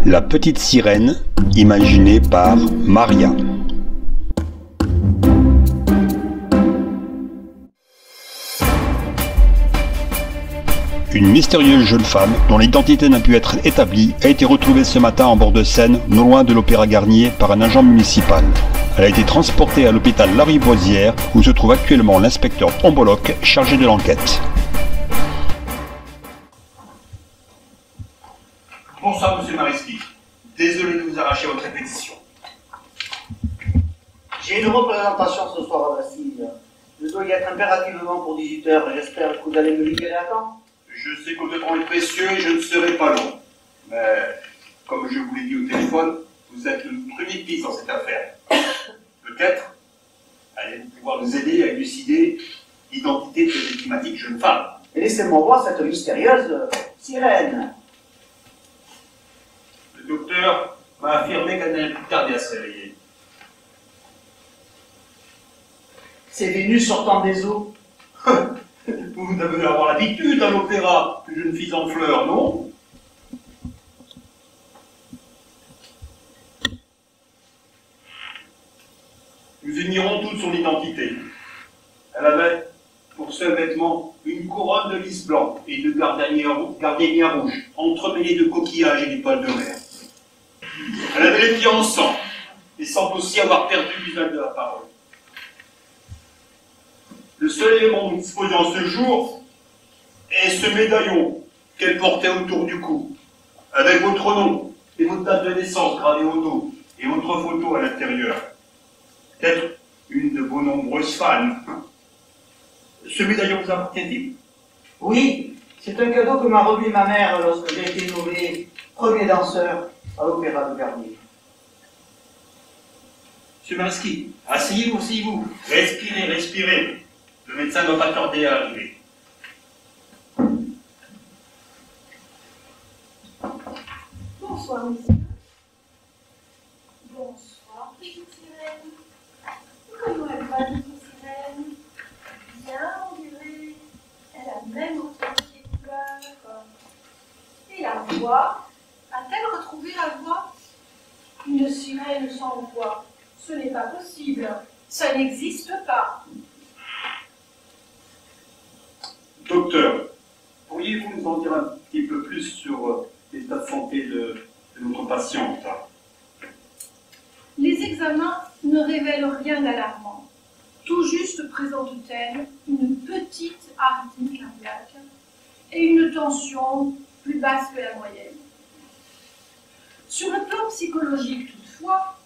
La petite sirène, imaginée par Maria. Une mystérieuse jeune femme, dont l'identité n'a pu être établie, a été retrouvée ce matin en bord de Seine, non loin de l'Opéra Garnier, par un agent municipal. Elle a été transportée à l'hôpital Lariboisière, où se trouve actuellement l'inspecteur Omboloc, chargé de l'enquête. Bonsoir, monsieur Mariski. Désolé de vous arracher votre répétition. J'ai une représentation ce soir à Bastille. Je dois y être impérativement pour 18 h. J'espère que vous allez me libérer à temps. Je sais que votre temps est précieux et je ne serai pas long. Mais, comme je vous l'ai dit au téléphone, vous êtes notre unique piste dans cette affaire. Peut-être allez-vous pouvoir nous aider à élucider l'identité de cette énigmatique jeune femme. Et laissez-moi voir cette mystérieuse sirène. Le docteur m'a affirmé qu'elle n'allait plus tarder à se réveiller. C'est Vénus sortant des eaux. Vous devez avoir l'habitude à l'opéra, jeune fille en fleurs, non? Nous ignorons toute son identité. Elle avait pour seul vêtement une couronne de lys blanc et de gardénia rouge, entremêlés de coquillages et d'étoiles de mer. Elle avait les pieds en sang, et semble aussi avoir perdu l'usage de la parole. Le seul élément disposant ce jour est ce médaillon qu'elle portait autour du cou, avec votre nom et votre date de naissance gravée au dos, et votre photo à l'intérieur. Peut-être une de vos nombreuses fans. Ce médaillon vous appartient-il? Oui, c'est un cadeau que m'a remis ma mère lorsque j'ai été nommé premier danseur à l'Opéra de Garnier. Monsieur Mariski, asseyez-vous, asseyez-vous. Respirez, respirez. Le médecin ne va pas tarder à arriver. Bonsoir, monsieur. Bonsoir, petite sirène. Comment elle va, petite sirène? Bien, on dirait. Elle a même retrouvé ses couleurs. Et la voix? A-t-elle retrouvé la voix? Une sirène sans voix, ce n'est pas possible. Ça n'existe pas. Docteur, pourriez-vous nous en dire un petit peu plus sur l'état de santé de notre patiente? Les examens ne révèlent rien d'alarmant. Tout juste présente-t-elle une petite arythmie cardiaque et une tension plus basse que la moyenne. Sur le plan psychologique toutefois,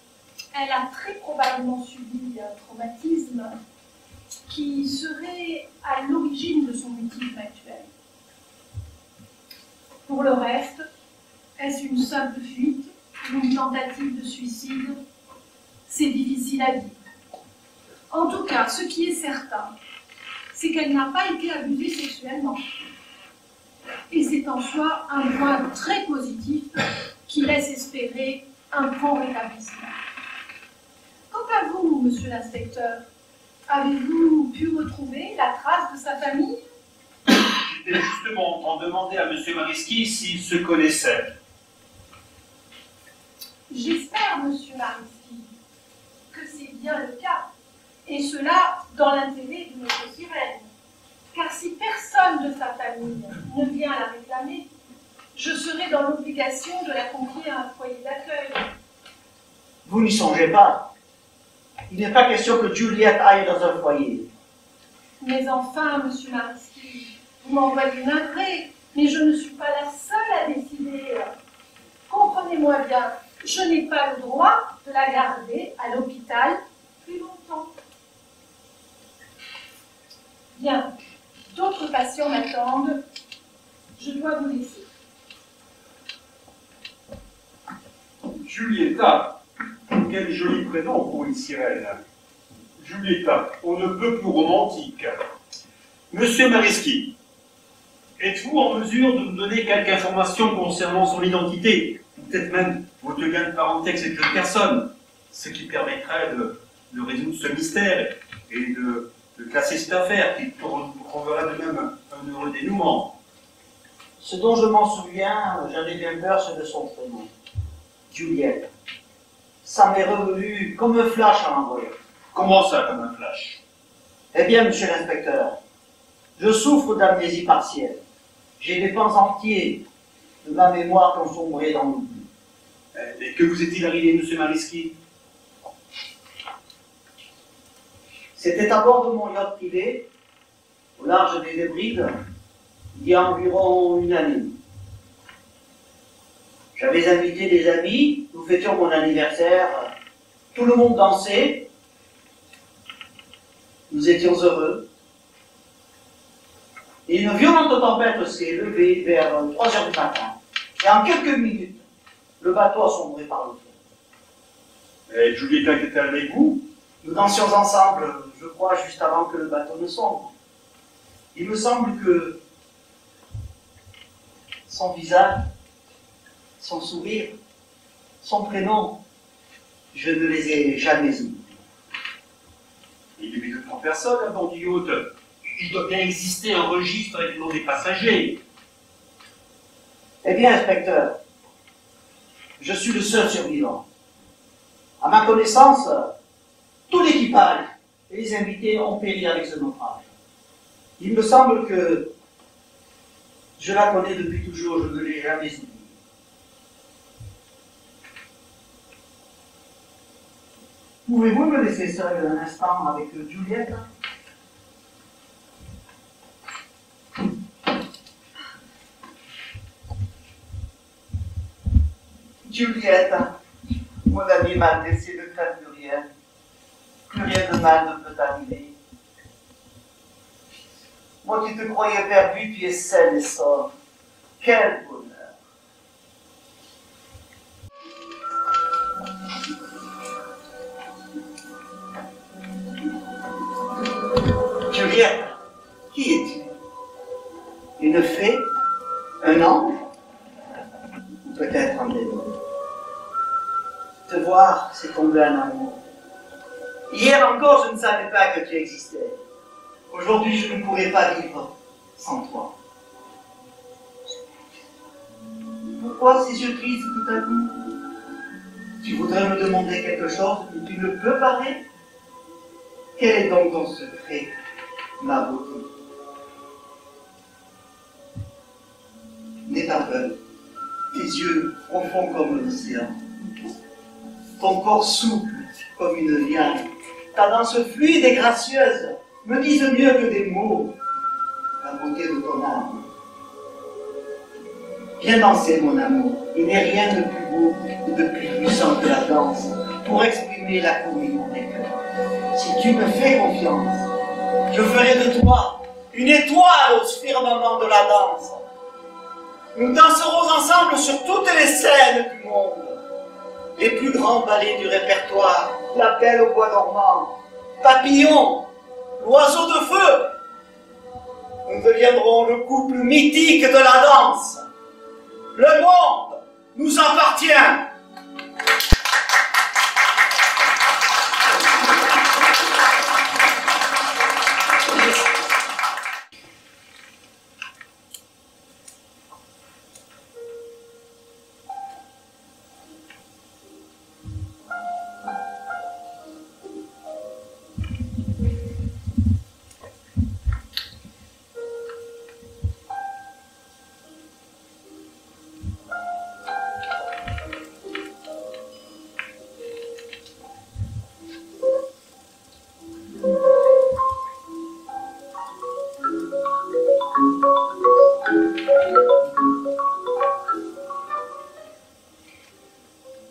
elle a très probablement subi un traumatisme qui serait à l'origine de son mutisme actuel. Pour le reste, est-ce une simple fuite ou une tentative de suicide? C'est difficile à dire. En tout cas, ce qui est certain, c'est qu'elle n'a pas été abusée sexuellement. Et c'est en soi un point très positif qui laisse espérer un prompt rétablissement. Quant à vous, monsieur l'inspecteur, avez-vous pu retrouver la trace de sa famille? J'étais justement en train de demander à monsieur Mariski s'il se connaissait. J'espère, monsieur Mariski, que c'est bien le cas, et cela dans l'intérêt de notre sirène. Car si personne de sa famille ne vient la réclamer, je serai dans l'obligation de la confier à un foyer d'accueil. Vous n'y songez pas. Il n'est pas question que Juliette aille dans un foyer. Mais enfin, monsieur Mariski, vous m'envoyez navré, mais je ne suis pas la seule à décider. Comprenez-moi bien, je n'ai pas le droit de la garder à l'hôpital plus longtemps. Bien, d'autres patients m'attendent. Je dois vous laisser. Julietta, quel joli prénom pour une sirène. Julietta, on ne peut plus romantique. Monsieur Mariski, êtes-vous en mesure de nous donner quelques informations concernant son identité, ou peut-être même votre lien de parenté avec cette jeune personne, ce qui permettrait de résoudre ce mystère et de classer cette affaire qui trouverait de même un heureux dénouement? Ce dont je m'en souviens, j'en ai bien peur, c'est de son prénom. Juliette. Ça m'est revenu comme un flash en envoyant. Comment ça, comme un flash? Eh bien, monsieur l'inspecteur, je souffre d'amnésie partielle. J'ai des pans entiers de ma mémoire qui ont sombré dans l'oubli. Et que vous est-il arrivé, monsieur Mariski? C'était à bord de mon yacht privé, au large des Hébrides, il y a environ une année. J'avais invité des amis, nous fêtions mon anniversaire, tout le monde dansait, nous étions heureux. Et une violente tempête s'est levée vers 3 heures du matin. Et en quelques minutes, le bateau a sombré par le fond. Et Julietta était avec vous? Nous dansions ensemble, je crois, juste avant que le bateau ne sombre. Il me semble que son visage, son sourire, son prénom, je ne les ai jamais oubliés. Il n'y avait que 3 personnes à bord du yacht. Il doit bien exister un registre avec le nom des passagers. Eh bien, inspecteur, je suis le seul survivant. À ma connaissance, tout l'équipage et les invités ont péri avec ce naufrage. Il me semble que je la connais depuis toujours, je ne l'ai jamais oubliée. Pouvez-vous me laisser seul un instant avec Juliette? Juliette, mon ami m'a laissé ne craindre plus rien. Plus rien de mal ne peut arriver. Moi qui te croyais perdu, tu es saine et sauve. Quel bonheur! Juliette, qui es-tu? Une fée? Un ange? Ou peut-être un démon? Te voir, c'est tomber en amour. Hier encore, je ne savais pas que tu existais. Aujourd'hui, je ne pourrais pas vivre sans toi. Pourquoi ces yeux tristes tout à coup? Tu voudrais me demander quelque chose que tu ne peux parler? Quel est donc ton secret, ma beauté? N'aie pas peur. Tes yeux profonds comme l'océan. Ton corps souple comme une liane. Ta danse fluide et gracieuse me disent mieux que des mots la beauté de ton âme. Viens danser, mon amour. Il n'est rien de plus beau et de plus puissant que la danse pour exprimer la communion des cœurs. Si tu me fais confiance, je ferai de toi une étoile au firmament de la danse. Nous danserons ensemble sur toutes les scènes du monde. Les plus grands ballets du répertoire, La Belle au bois dormant, Papillon, L'oiseau de feu. Nous deviendrons le couple mythique de la danse. Le monde nous appartient.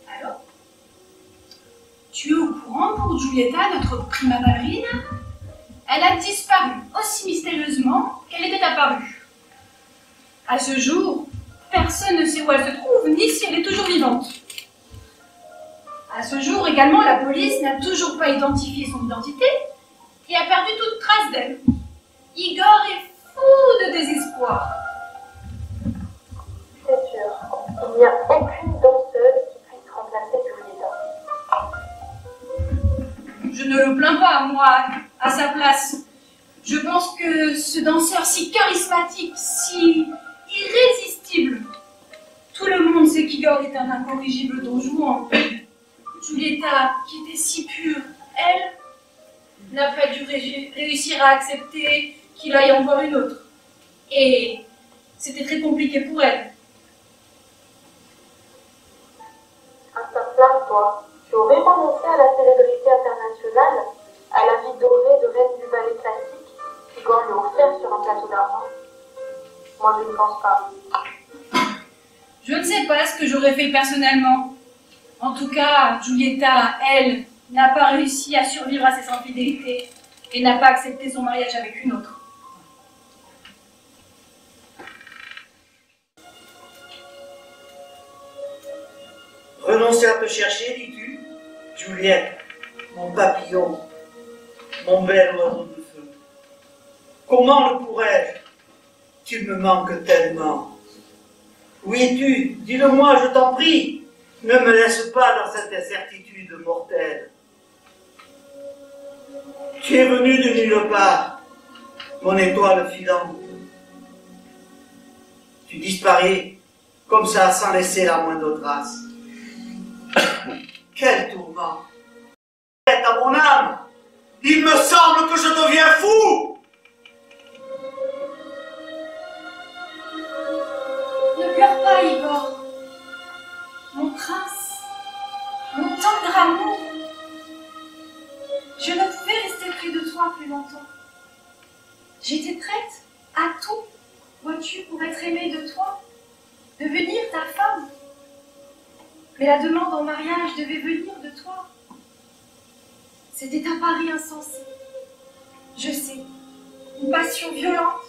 Allô? Tu es au courant pour Julietta, notre prima ballerine? Elle a disparu aussi mystérieusement qu'elle était apparue. À ce jour, personne ne sait où elle se trouve, ni si elle est toujours vivante. À ce jour également, la police n'a toujours pas identifié son identité et a perdu toute trace d'elle. Igor est fou de désespoir. C'est sûr, il n'y a aucune danseuse qui puisse remplacer Julietta. Je ne le plains pas, moi, à sa place. Je pense que ce danseur si charismatique, si irrésistible, Tout le monde sait qu'Igor est un incorrigible don Juan. Giulietta, qui était si pure, elle, n'a pas dû réussir à accepter qu'il aille en voir une autre. Et c'était très compliqué pour elle. À ta place, toi, tu aurais renoncé à la célébrité internationale, à la vie dorée de reine du ballet classique qu'Igor lui a offert sur un plateau d'argent? Moi, je ne pense pas. Je ne sais pas ce que j'aurais fait personnellement. En tout cas, Giulietta, elle, n'a pas réussi à survivre à ses infidélités et n'a pas accepté son mariage avec une autre. Renoncer à te chercher, dis-tu, Juliette, mon papillon, mon bel oiseau de feu. Comment le pourrais-je? Tu me manques tellement. Où es-tu? Dis-le-moi, je t'en prie. Ne me laisse pas dans cette incertitude mortelle. Tu es venu de nulle part, mon étoile filante. Tu disparais comme ça, sans laisser la moindre trace. Quel tourment! À mon âme, il me semble que je deviens fou! Ne pleure pas, Igor. Mon prince, mon tendre amour. Je ne pouvais rester près de toi plus longtemps. J'étais prête à tout, vois-tu, pour être aimée de toi, devenir ta femme. Mais la demande en mariage devait venir de toi. C'était un pari insensé. Je sais, une passion violente,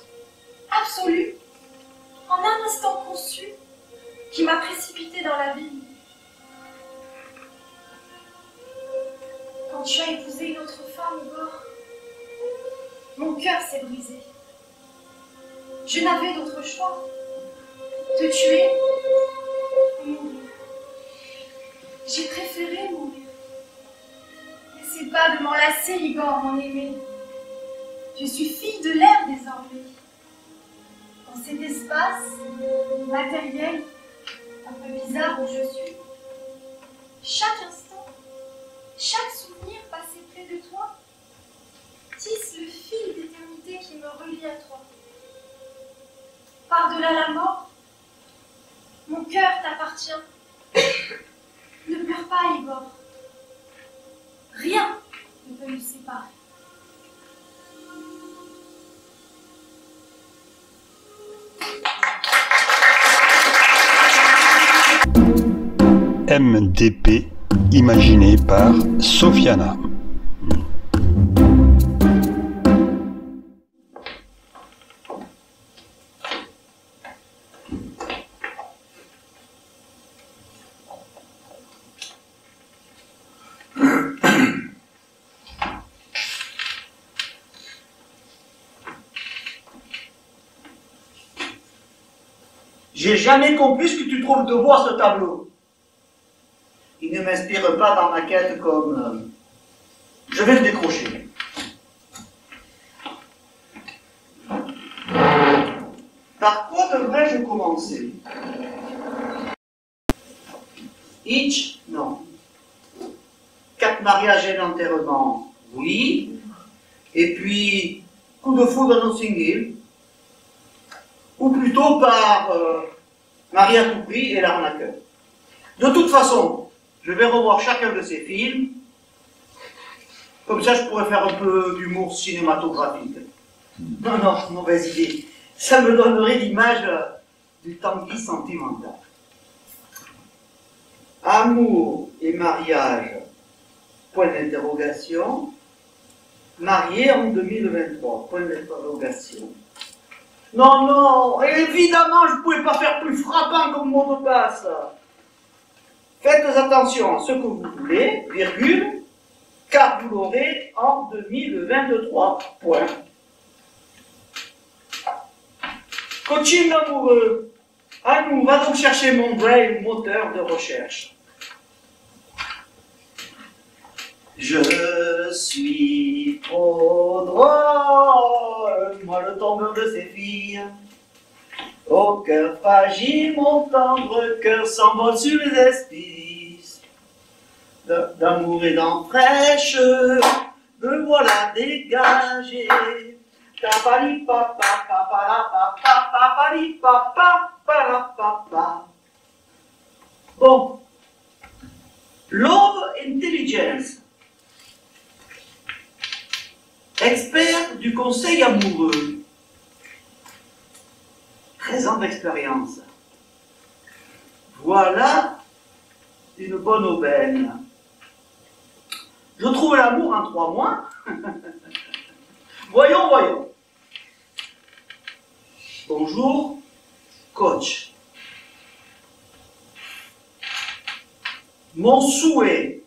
absolue, en un instant conçu, qui m'a précipitée dans l'abîme. Quand tu as épousé une autre femme, Igor, mon cœur s'est brisé. Je n'avais d'autre choix. Te tuer ou mourir. J'ai préféré mourir. N'essaie pas de m'enlacer, Igor, mon aimé. Je suis fille de l'air désormais. Dans cet espace matériel, un peu bizarre où je suis, chaque instant, chaque souvenir passé près de toi, tisse le fil d'éternité qui me relie à toi. Par-delà la mort, mon cœur t'appartient. Ne pleure pas, Igor. Rien ne peut nous séparer. MDP, imaginé par Sofiana. J'ai jamais compris ce que tu trouves de beau à ce tableau. Il ne m'inspire pas dans ma quête comme... Je vais le décrocher. Par quoi devrais-je commencer? Hitch? Non. 4 mariages et l'enterrement? Oui. Et puis, coup de foudre dans Notting Hill? Ou plutôt par Marie à tout prix et l'arnaqueur. De toute façon, je vais revoir chacun de ces films. Comme ça, je pourrais faire un peu d'humour cinématographique. Non, non, mauvaise idée. Ça me donnerait l'image du tanguy sentimental. Amour et mariage, point d'interrogation. Marié en 2023, point d'interrogation. Non, non, évidemment, je ne pouvais pas faire plus frappant comme mot de passe. Faites attention à ce que vous voulez, virgule, car vous l'aurez en 2023, point. Coaching amoureux. À nous, va donc chercher mon brain, moteur de recherche. Je suis trop drôle, moi le tombeur de ces filles. Ô cœur fragile, mon tendre cœur s'envole sur les esquisses d'amour et d'en fraîche, me voilà dégagé. Papali papa, papala papa, papali papa, papala papa. Bon, Love Intelligence, expert du conseil amoureux, 13 ans d'expérience. Voilà une bonne aubaine. Je trouve l'amour en 3 mois. Voyons, voyons. Bonjour, coach. Mon souhait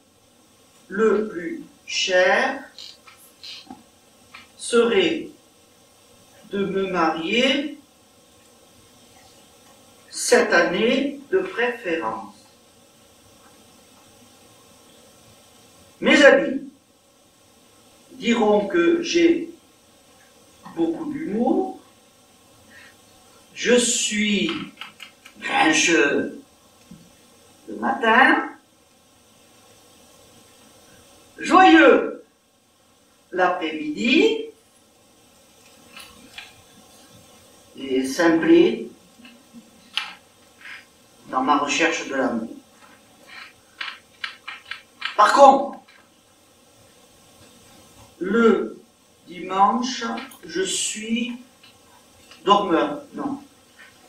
le plus cher serait de me marier cette année de préférence. Mes amis diront que j'ai beaucoup d'humour, je suis grincheux le matin, joyeux l'après-midi et simplé dans ma recherche de l'amour. Par contre, le dimanche, je suis dormeur, non,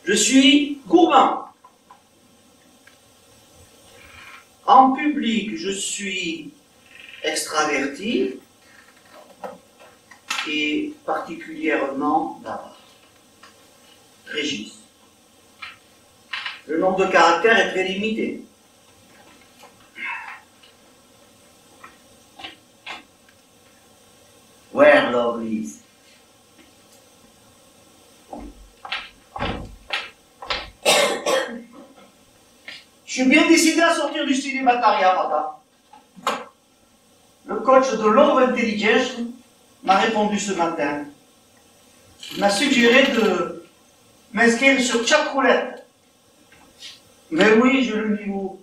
je suis gourmand. En public, je suis extraverti et particulièrement bavard. Régis. Le nombre de caractères est très limité. Where love lives. Je suis bien décidé à sortir du célibataria, papa. Le coach de Love Intelligence m'a répondu ce matin. Il m'a suggéré de m'inscrire sur Chatroulette. Mais oui, je le dis où.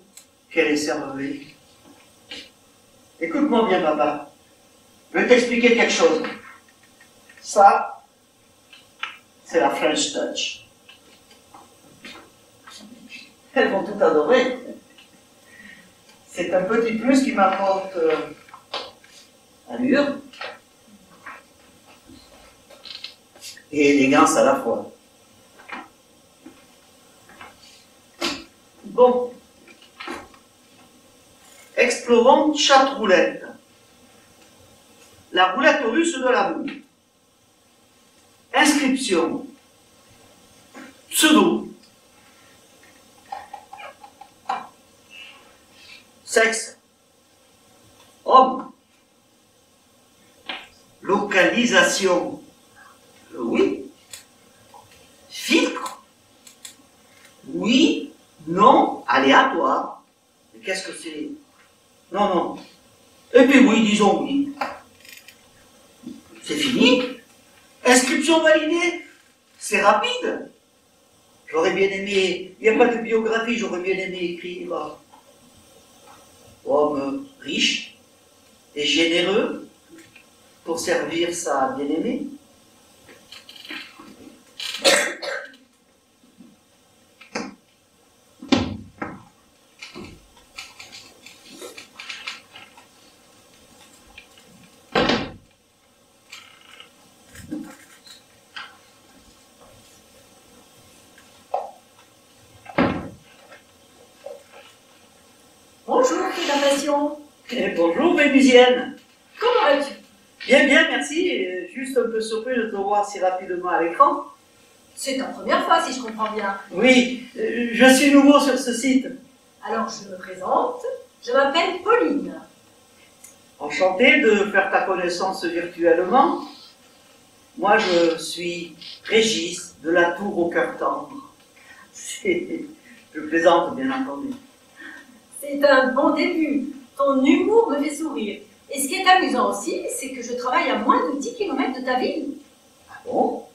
Quelle est cervelle. Écoute-moi bien, papa. Je vais t'expliquer quelque chose. Ça, c'est la French Touch. Elles vont tout adorer. C'est un petit plus qui m'apporte allure et élégance à la fois. Bon. Explorons Chatroulette. La roulette russe de l'amour. Inscription. Pseudo. Sexe. Homme. Localisation. Oui. Filtre. Oui. Non. Aléatoire. Mais qu'est-ce que c'est? Non, non. Et puis oui, disons oui. C'est fini. Inscription validée. C'est rapide. J'aurais bien aimé, il n'y a pas de biographie, j'aurais bien aimé écrire homme riche et généreux pour servir sa bien-aimée. Bonjour, Passion. Bonjour, Vénusienne. Comment vas-tu? Bien, bien, merci. Juste un peu surpris de te voir si rapidement à l'écran. C'est ta première fois, si je comprends bien. Oui, je suis nouveau sur ce site. Alors, je me présente. Je m'appelle Pauline. Enchanté de faire ta connaissance virtuellement. Moi, je suis Régis de la Tour au cœur tendre. Je plaisante, bien entendu. C'est un bon début. Ton humour me fait sourire. Et ce qui est amusant aussi, c'est que je travaille à moins de 10 km de ta ville. Ah bon?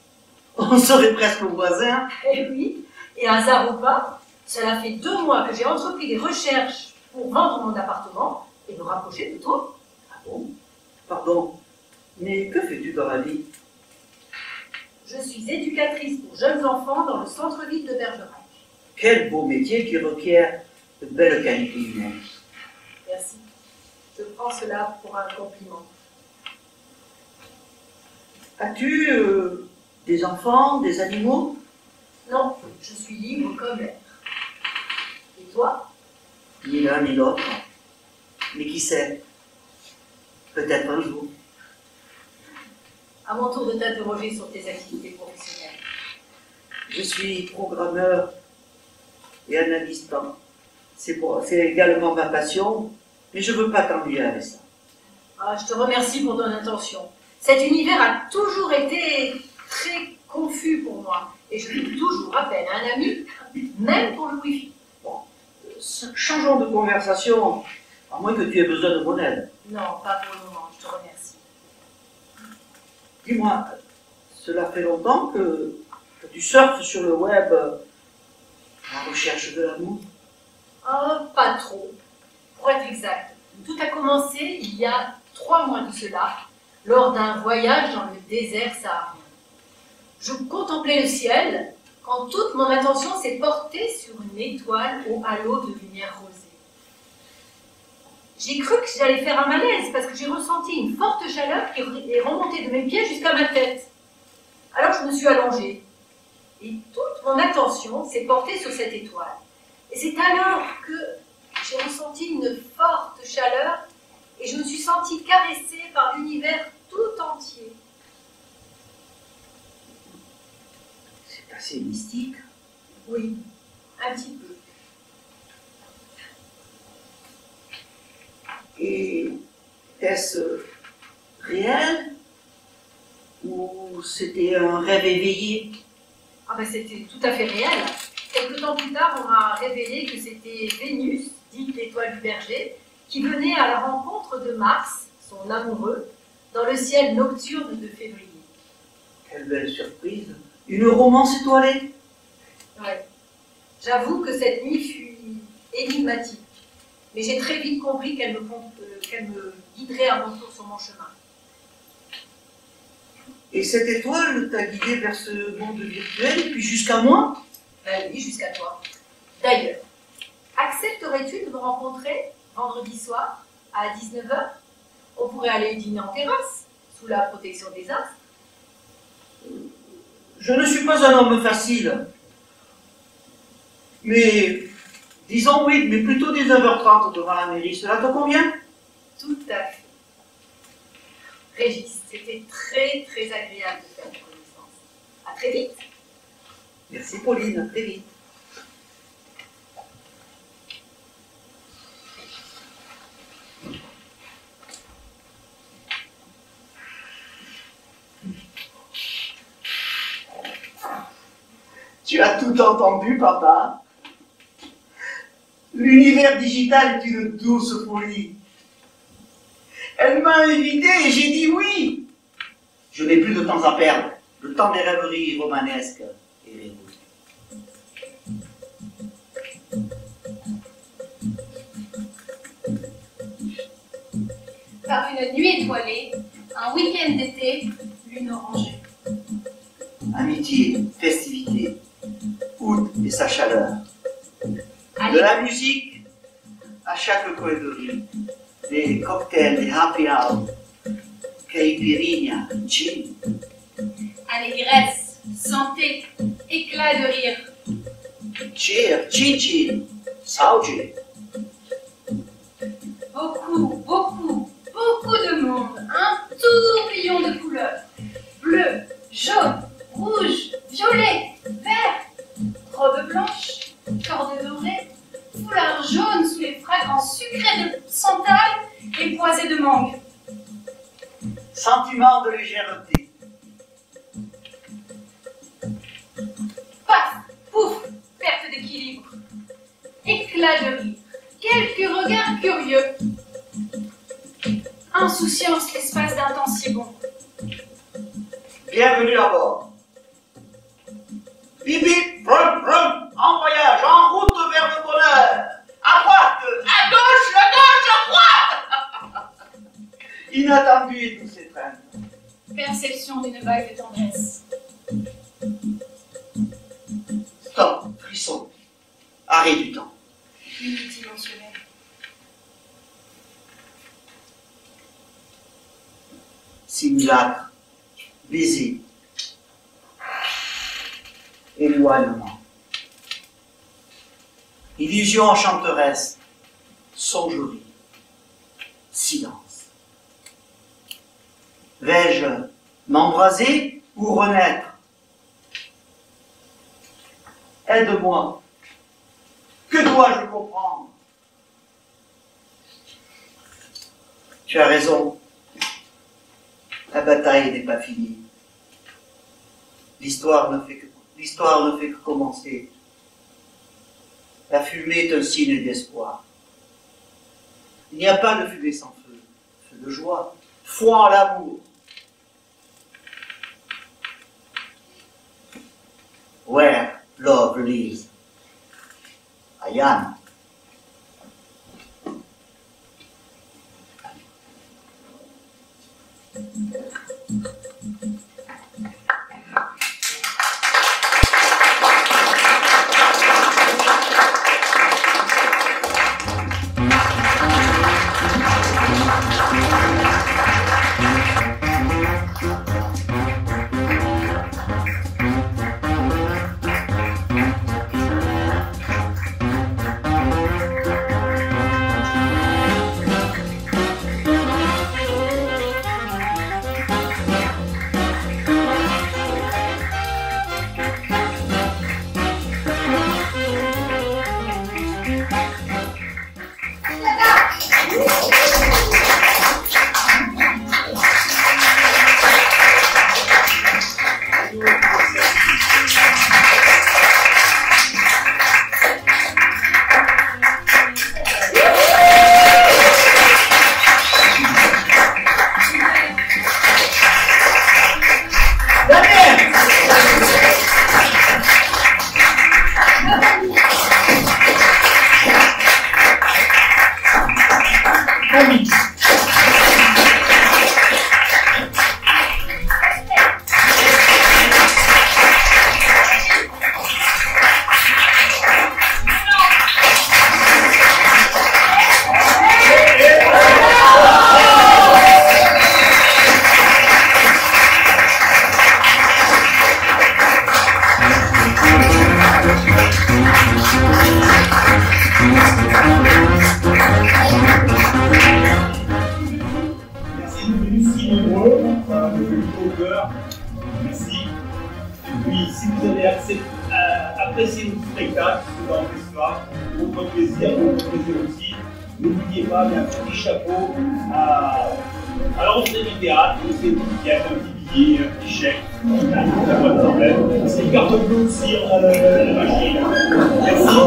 On serait presque voisins. Eh oui, et hasard ou pas, cela fait 2 mois que j'ai entrepris des recherches pour vendre mon appartement et me rapprocher de toi. Ah bon? Pardon, mais que fais-tu dans la vie? Je suis éducatrice pour jeunes enfants dans le centre-ville de Bergerac. Quel beau métier qui requiert de belles qualités humaines. Merci. Je prends cela pour un compliment. As-tu des enfants, des animaux? Non, je suis libre comme l'air. Et toi? Ni l'un ni l'autre. Mais qui sait? Peut-être un jour. À mon tour de t'interroger sur tes activités professionnelles. Je suis programmeur et analystant. C'est également ma passion, mais je ne veux pas t'ennuyer avec ça. Ah, je te remercie pour ton intention. Cet univers a toujours été très confus pour moi. Et je fais toujours appel à un ami, même pour le Wi-Fi. Bon, changeons de conversation, à moins que tu aies besoin de mon aide. Non, pas pour le moment, je te remercie. Dis-moi, cela fait longtemps que tu surfes sur le web à la recherche de l'amour? Oh, pas trop. Pour être exact, tout a commencé il y a 3 mois de cela, lors d'un voyage dans le désert saharien. Je contemplais le ciel quand toute mon attention s'est portée sur une étoile au halo de lumière rosée. J'ai cru que j'allais faire un malaise parce que j'ai ressenti une forte chaleur qui est remontée de mes pieds jusqu'à ma tête. Alors je me suis allongée et toute mon attention s'est portée sur cette étoile. Et c'est alors que j'ai ressenti une forte chaleur et je me suis sentie caressée par l'univers tout entier. C'est assez mystique. Oui, un petit peu. Et est-ce réel ou c'était un rêve éveillé? Ah ben c'était tout à fait réel. Quelque temps plus tard, on m'a révélé que c'était Vénus, dite l'étoile du berger, qui venait à la rencontre de Mars, son amoureux, dans le ciel nocturne de février. Quelle belle surprise! Une romance étoilée? Ouais. J'avoue que cette nuit fut énigmatique, mais j'ai très vite compris qu'elle me guiderait à mon tour sur mon chemin. Et cette étoile t'a guidé vers ce monde virtuel, puis jusqu'à moi? Ben oui, jusqu'à toi. D'ailleurs, accepterais-tu de me rencontrer vendredi soir à 19h? On pourrait aller dîner en terrasse, sous la protection des astres. Je ne suis pas un homme facile. Mais, disons oui, mais plutôt 19h30 devant la mairie, cela te convient? Tout à fait. Régis, c'était très très agréable de faire ta connaissance. À très vite. Merci Pauline, à très vite. Tu as tout entendu, papa? L'univers digital est une douce folie. Elle m'a invité et j'ai dit oui. Je n'ai plus de temps à perdre. Le temps des rêveries romanesques est révolu. Par une nuit étoilée, un week-end d'été, lune orangée. Amitié, festivité, août et sa chaleur. De Allez, la musique à chaque coin de rue. Des cocktails, des happy hour, caipirinha, gin. allégresse, santé, éclat de rire. Cheer, chin-chin, saúde. Beaucoup, beaucoup, beaucoup de monde. Un tourbillon de couleurs. Bleu, jaune, rouge, violet, vert. Robe blanche, corde dorée, foulard jaune sous les fragrances sucrées de santal et poisées de mangue. Sentiment de légèreté. Paf, pouf, perte d'équilibre. Éclat de rire. Quelques regards curieux. Insouciance, l'espace d'un temps si bon. Bienvenue à bord. Bip bip, brum brum, en voyage, en route vers le bonheur. À droite, à gauche, à droite. Inattendu et tous ces trains. Perception d'une vague de tendresse. Stop, frisson. Arrêt du temps. Unidimensionnel. Simulacre, baiser, éloignement, illusion enchanteresse, songerie, silence. Vais-je m'embraser ou renaître? Aide-moi. Que dois-je comprendre? Tu as raison. La bataille n'est pas finie. L'histoire ne fait que commencer. La fumée est un signe d'espoir. Il n'y a pas de fumée sans feu. Feu de joie. Foi en l'amour. Where love lives. I am. Merci. Et puis, si vous avez apprécié notre spectacle dans le festival, votre plaisir aussi, n'oubliez pas, il y a un petit chapeau à l'entrée du théâtre, c'est un petit billet, un petit chèque, pas de problème. C'est une carte bleue aussi, on a la machine. Merci.